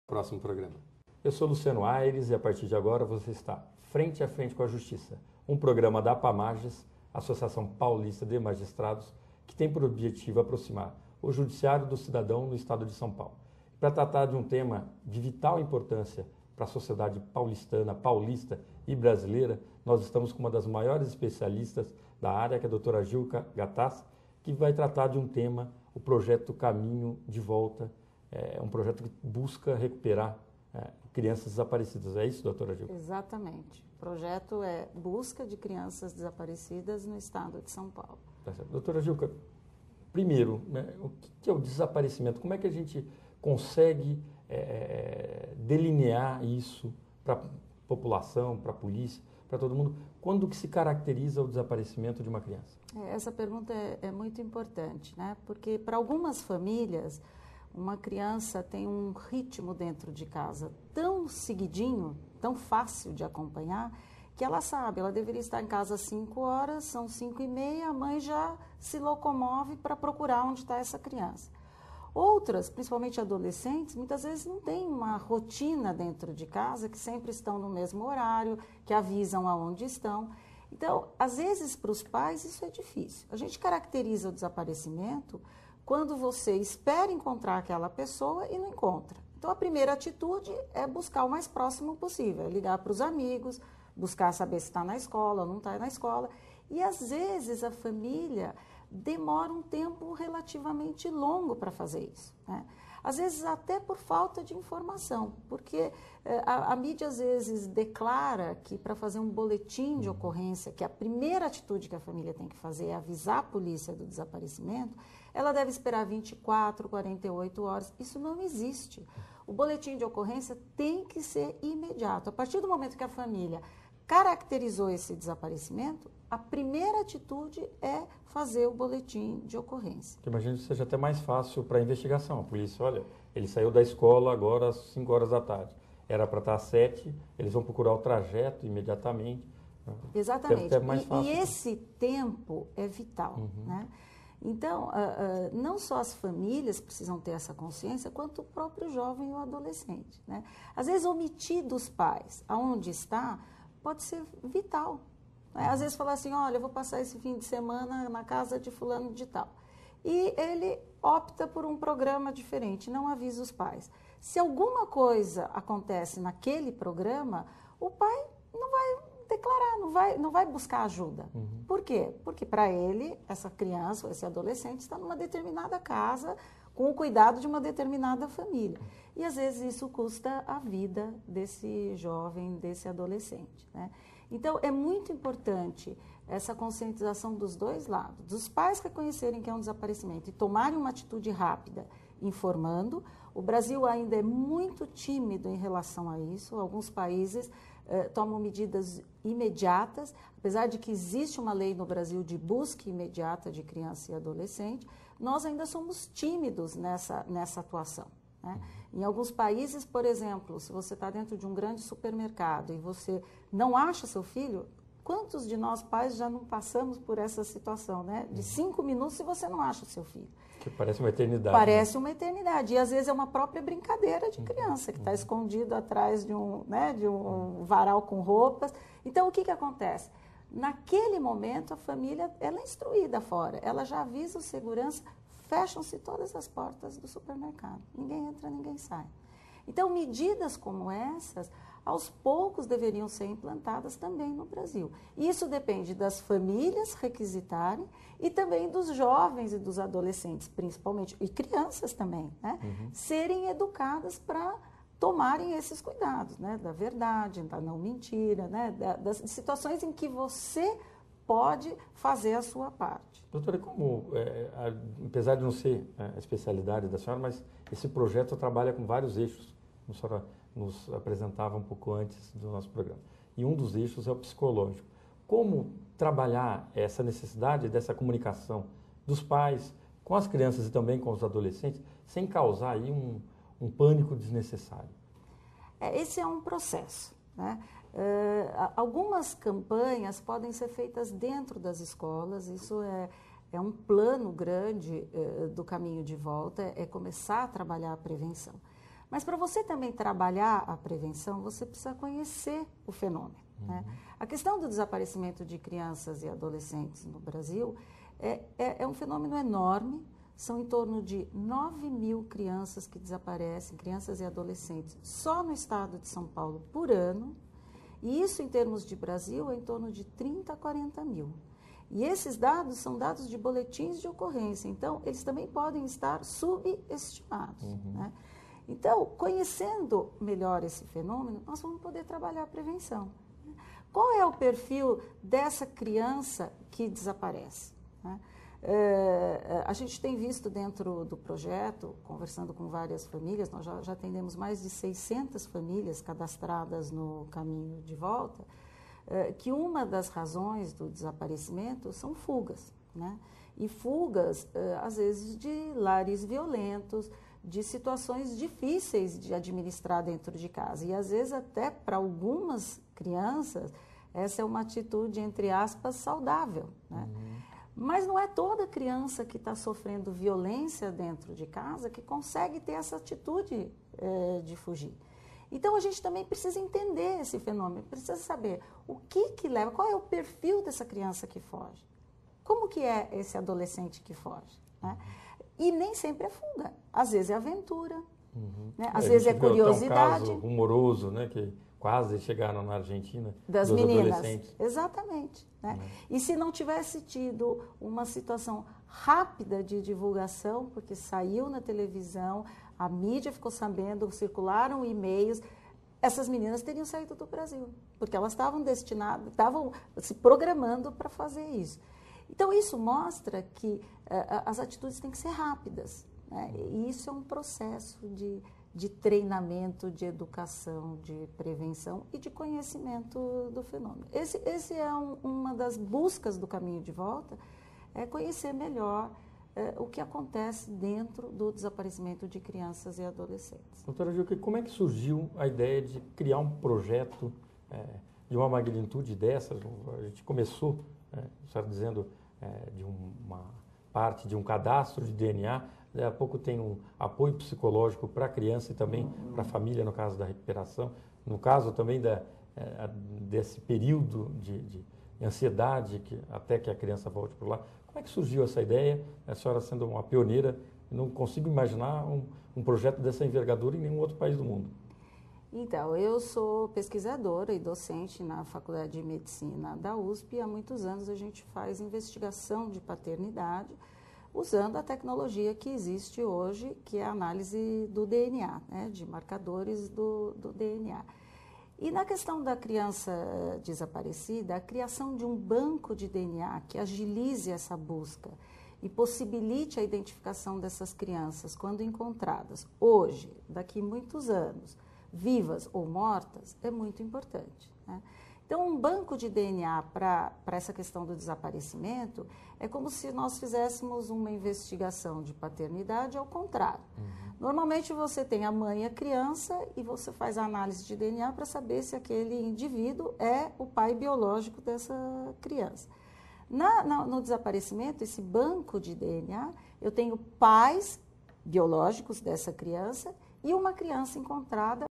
Próximo programa. Eu sou Luciano Aires e a partir de agora você está frente a frente com a Justiça, um programa da APAMAGES, Associação Paulista de Magistrados, que tem por objetivo aproximar o judiciário do cidadão no estado de São Paulo. Para tratar de um tema de vital importância para a sociedade paulistana, paulista e brasileira, nós estamos com uma das maiores especialistas da área, que é a doutora Gilca Gattas, que vai tratar de um tema, o projeto Caminho de Volta. É um projeto que busca recuperar crianças desaparecidas. É isso, doutora Gilca? Exatamente. O projeto é busca de crianças desaparecidas no estado de São Paulo. Tá certo. Doutora Gilca, primeiro, o que é o desaparecimento? Como é que a gente consegue delinear isso para a população, para a polícia, para todo mundo? Quando que se caracteriza o desaparecimento de uma criança? Essa pergunta é muito importante, né? Porque para algumas famílias, uma criança tem um ritmo dentro de casa tão seguidinho, tão fácil de acompanhar, que ela sabe, ela deveria estar em casa às 5 horas, são 5:30, a mãe já se locomove para procurar onde está essa criança. Outras, principalmente adolescentes, muitas vezes não têm uma rotina dentro de casa, que sempre estão no mesmo horário, que avisam aonde estão. Então, às vezes, para os pais, isso é difícil. A gente caracteriza o desaparecimento quando você espera encontrar aquela pessoa e não encontra. Então, a primeira atitude é buscar o mais próximo possível, é ligar para os amigos, buscar saber se está na escola ou não está na escola. E, às vezes, a família demora um tempo relativamente longo para fazer isso, né? Às vezes até por falta de informação, porque a mídia às vezes declara que para fazer um boletim de ocorrência, que a primeira atitude que a família tem que fazer é avisar a polícia do desaparecimento, ela deve esperar 24, 48 horas. Isso não existe. O boletim de ocorrência tem que ser imediato. A partir do momento que a família caracterizou esse desaparecimento, a primeira atitude é fazer o boletim de ocorrência. Que imagino que seja até mais fácil para a investigação. A polícia, olha, ele saiu da escola agora às 5 horas da tarde. Era para estar às 7, eles vão procurar o trajeto imediatamente. Exatamente. É mais fácil. E esse tempo é vital, né? Então, não só as famílias precisam ter essa consciência, quanto o próprio jovem ou adolescente, né? Às vezes, omitir dos pais aonde está pode ser vital. Às vezes falar assim, olha, eu vou passar esse fim de semana na casa de fulano de tal. E ele opta por um programa diferente, não avisa os pais. Se alguma coisa acontece naquele programa, o pai não vai declarar, não vai buscar ajuda. Por quê? Porque para ele, essa criança ou esse adolescente está numa determinada casa, com o cuidado de uma determinada família. E às vezes isso custa a vida desse jovem, desse adolescente, né? Então é muito importante essa conscientização dos dois lados, dos pais reconhecerem que é um desaparecimento e tomarem uma atitude rápida, informando. O Brasil ainda é muito tímido em relação a isso. Alguns países tomam medidas imediatas, apesar de que existe uma lei no Brasil de busca imediata de criança e adolescente, nós ainda somos tímidos nessa atuação, né? Em alguns países, por exemplo, se você está dentro de um grande supermercado e você não acha seu filho, quantos de nós pais já não passamos por essa situação, né? De 5 minutos se você não acha seu filho. Que parece uma eternidade. Parece uma eternidade. E às vezes é uma própria brincadeira de criança que está escondido atrás de um varal com roupas. Então, o que acontece? Naquele momento, a família ela é instruída fora. Ela já avisa o segurança, fecham-se todas as portas do supermercado. Ninguém entra, ninguém sai. Então, medidas como essas, aos poucos, deveriam ser implantadas também no Brasil. Isso depende das famílias requisitarem e também dos jovens e dos adolescentes, principalmente, e crianças também, né? Serem educadas para tomarem esses cuidados, né? Da verdade, da não mentira, né? Das situações em que você pode fazer a sua parte. Doutora, apesar de não ser a especialidade da senhora, mas esse projeto trabalha com vários eixos, como a senhora nos apresentava um pouco antes do nosso programa. E um dos eixos é o psicológico. Como trabalhar essa necessidade dessa comunicação dos pais com as crianças e também com os adolescentes, sem causar aí um pânico desnecessário? Esse é um processo, né? Algumas campanhas podem ser feitas dentro das escolas, isso é um plano grande do caminho de volta, é começar a trabalhar a prevenção. Mas para você também trabalhar a prevenção, você precisa conhecer o fenômeno. Né? A questão do desaparecimento de crianças e adolescentes no Brasil é um fenômeno enorme. São em torno de 9.000 crianças que desaparecem, crianças e adolescentes, só no estado de São Paulo por ano. E isso, em termos de Brasil, é em torno de 30 a 40 mil. E esses dados são dados de boletins de ocorrência. Então, eles também podem estar subestimados. Né? Então, conhecendo melhor esse fenômeno, nós vamos poder trabalhar a prevenção. Qual é o perfil dessa criança que desaparece? Né? A gente tem visto dentro do projeto, conversando com várias famílias, nós já atendemos mais de 600 famílias cadastradas no caminho de volta, que uma das razões do desaparecimento são fugas. Né? E fugas, às vezes, de lares violentos, de situações difíceis de administrar dentro de casa. E, às vezes, até para algumas crianças, essa é uma atitude, entre aspas, saudável. Né? Mas não é toda criança que está sofrendo violência dentro de casa que consegue ter essa atitude de fugir. Então, a gente também precisa entender esse fenômeno, precisa saber o que leva, qual é o perfil dessa criança que foge. Como que é esse adolescente que foge? Né? E nem sempre é fuga, às vezes é aventura, né? Às vezes é curiosidade. Tem um caso rumoroso, né, que quase chegaram na Argentina, das dos meninas. Adolescentes. Exatamente. Né? E se não tivesse tido uma situação rápida de divulgação, porque saiu na televisão, a mídia ficou sabendo, circularam e-mails, essas meninas teriam saído do Brasil, porque elas estavam destinadas, estavam se programando para fazer isso. Então, isso mostra que as atitudes têm que ser rápidas. Né? E isso é um processo de treinamento, de educação, de prevenção e de conhecimento do fenômeno. Esse é uma das buscas do caminho de volta, é conhecer melhor o que acontece dentro do desaparecimento de crianças e adolescentes. Doutora Gilca, como é que surgiu a ideia de criar um projeto de uma magnitude dessas? A gente começou, a senhora dizendo, de uma parte de um cadastro de DNA. Daqui a pouco tem um apoio psicológico para a criança e também para a família, no caso da recuperação. No caso também desse período de ansiedade até que a criança volte por lá. Como é que surgiu essa ideia? A senhora sendo uma pioneira, não consigo imaginar um projeto dessa envergadura em nenhum outro país do mundo. Então, eu sou pesquisadora e docente na Faculdade de Medicina da USP e há muitos anos a gente faz investigação de paternidade usando a tecnologia que existe hoje, que é a análise do DNA, né, de marcadores do DNA. E na questão da criança desaparecida, a criação de um banco de DNA que agilize essa busca e possibilite a identificação dessas crianças quando encontradas hoje, daqui muitos anos, vivas ou mortas, é muito importante. Né? Então, um banco de DNA para essa questão do desaparecimento é como se nós fizéssemos uma investigação de paternidade ao contrário. Normalmente, você tem a mãe e a criança e você faz a análise de DNA para saber se aquele indivíduo é o pai biológico dessa criança. No desaparecimento, esse banco de DNA, eu tenho pais biológicos dessa criança e uma criança encontrada